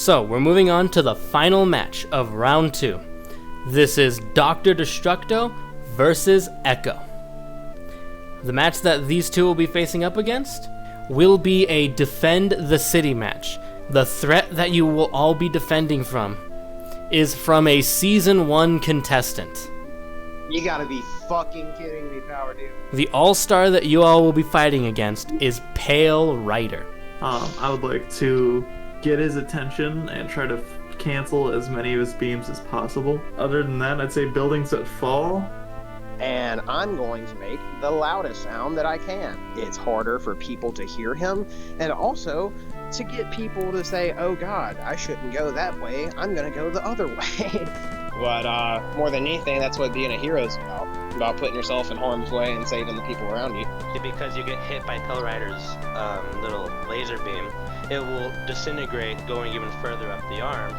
So, we're moving on to the final match of round 2. This is Dr. Destructo versus Echo. The match that these two will be facing up against will be a defend the city match. The threat that you will all be defending from is from a Season 1 contestant. You gotta be fucking kidding me, Power Dude. The all-star that you all will be fighting against is Pale Rider. I would like to get his attention and try to cancel as many of his beams as possible. Other than that, I'd say buildings that fall. And I'm going to make the loudest sound that I can. It's harder for people to hear him, and also to get people to say, oh god, I shouldn't go that way, I'm gonna go the other way. But more than anything, that's what being a hero is about putting yourself in harm's way and saving the people around you. Because you get hit by Pale Rider's little laser beam, it will disintegrate going even further up the arm.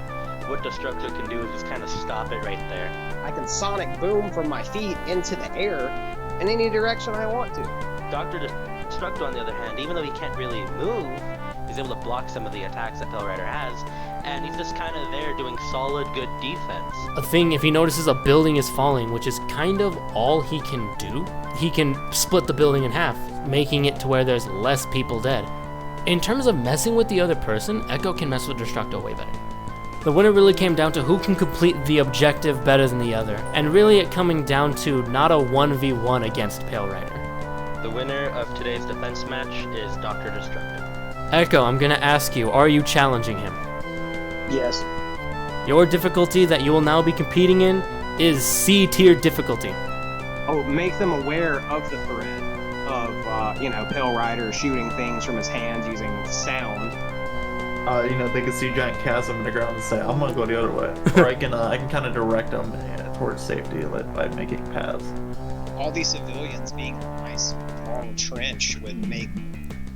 What Destructo can do is just kind of stop it right there. I can sonic boom from my feet into the air in any direction I want to. Dr. Destructo, on the other hand, even though he can't really move, he's able to block some of the attacks that Pale Rider has, and he's just kind of there doing solid, good defense. A thing, if he notices a building is falling, which is kind of all he can do, he can split the building in half, making it to where there's less people dead. In terms of messing with the other person, Echo can mess with Destructo way better. The winner really came down to who can complete the objective better than the other, and really it coming down to not a 1v1 against Pale Rider. The winner of today's defense match is Dr. Destructo. Echo, I'm gonna ask you, are you challenging him? Yes. Your difficulty that you will now be competing in is C tier difficulty. Oh, make them aware of the threat of, Pale Rider shooting things from his hands using sound. They can see a giant chasm in the ground and say, I'm gonna go the other way. Or I can kind of direct them towards safety by making paths. All these civilians being in a nice long trench would make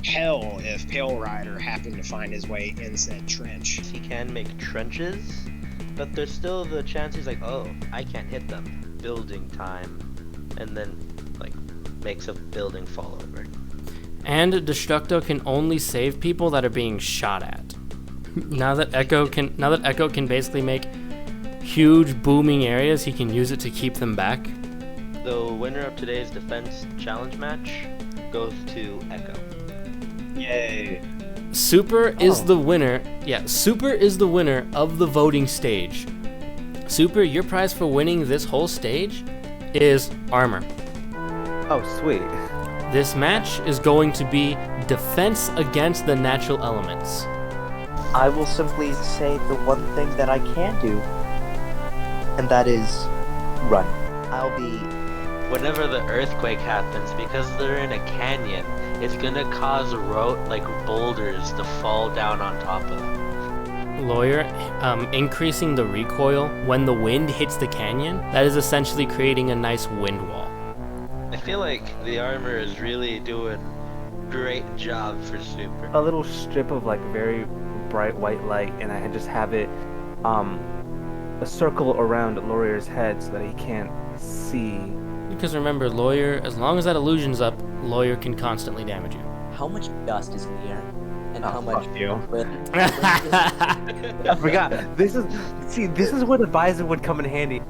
hell if Pale Rider happened to find his way in said trench. He can make trenches, but there's still the chance he's like, oh, I can't hit them. Building time. And then, makes a building fall over. And Destructo can only save people that are being shot at. Now that Echo can basically make huge booming areas, he can use it to keep them back. The winner of today's defense challenge match goes to Echo. Yay. Super is the winner. Yeah, Super is the winner of the voting stage. Super, your prize for winning this whole stage is armor. Oh, sweet. This match is going to be defense against the natural elements. I will simply say the one thing that I can do, and that is run. I'll be... Whenever the earthquake happens, because they're in a canyon, it's gonna cause boulders to fall down on top of them. Lawyer, increasing the recoil when the wind hits the canyon, that is essentially creating a nice wind wall. I feel like the armor is really doing great job for Super. A little strip of very bright white light, and I just have it a circle around Lawyer's head so that he can't see. Because remember, Lawyer, as long as that illusion's up, Lawyer can constantly damage you. How much dust is in the air? And how fuck much you. I forgot. This is where the visor would come in handy.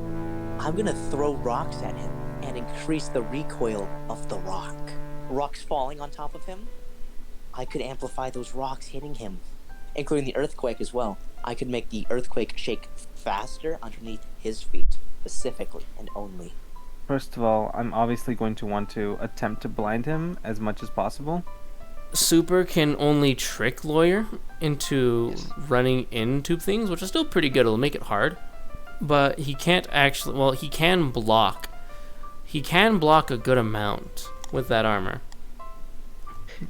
I'm gonna throw rocks at him and increase the recoil of the rock. Rocks falling on top of him, I could amplify those rocks hitting him, including the earthquake as well. I could make the earthquake shake faster underneath his feet, specifically and only. First of all, I'm obviously going to want to attempt to blind him as much as possible. Super can only trick Lawyer into running into things, which is still pretty good. It'll make it hard. But he can't actually... Well, he can block. He can block a good amount with that armor.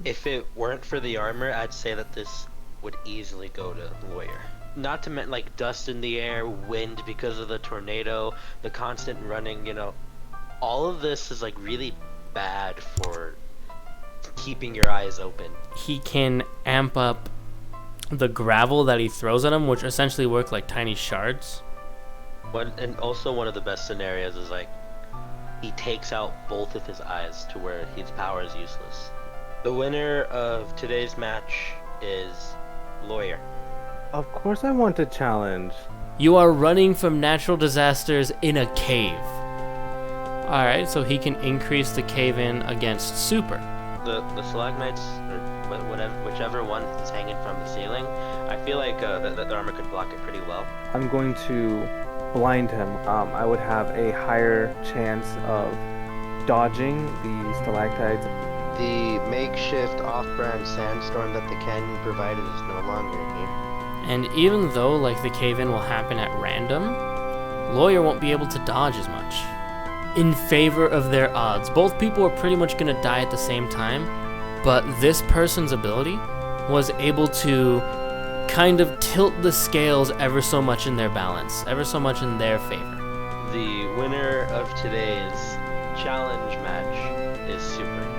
If it weren't for the armor, I'd say that this would easily go to Lawyer. Not to mention dust in the air, wind because of the tornado, the constant running, all of this is really bad for keeping your eyes open. He can amp up the gravel that he throws at him, which essentially work like tiny shards. And also one of the best scenarios is he takes out both of his eyes to where his power is useless. The winner of today's match is Lawyer. Of course I want to challenge. You are running from natural disasters in a cave. Alright, so he can increase the cave in against super. The stalagmites, or whatever, whichever one is hanging from the ceiling, I feel like the armor could block it pretty well. I'm going to blind him. I would have a higher chance of dodging the stalactites. The makeshift off-brand sandstorm that the canyon provided is no longer here. And even though like the cave-in will happen at random, Lawyer won't be able to dodge as much. In favor of their odds, both people are pretty much going to die at the same time, but this person's ability was able to kind of tilt the scales ever so much in their balance, ever so much in their favor. The winner of today's challenge match is Super.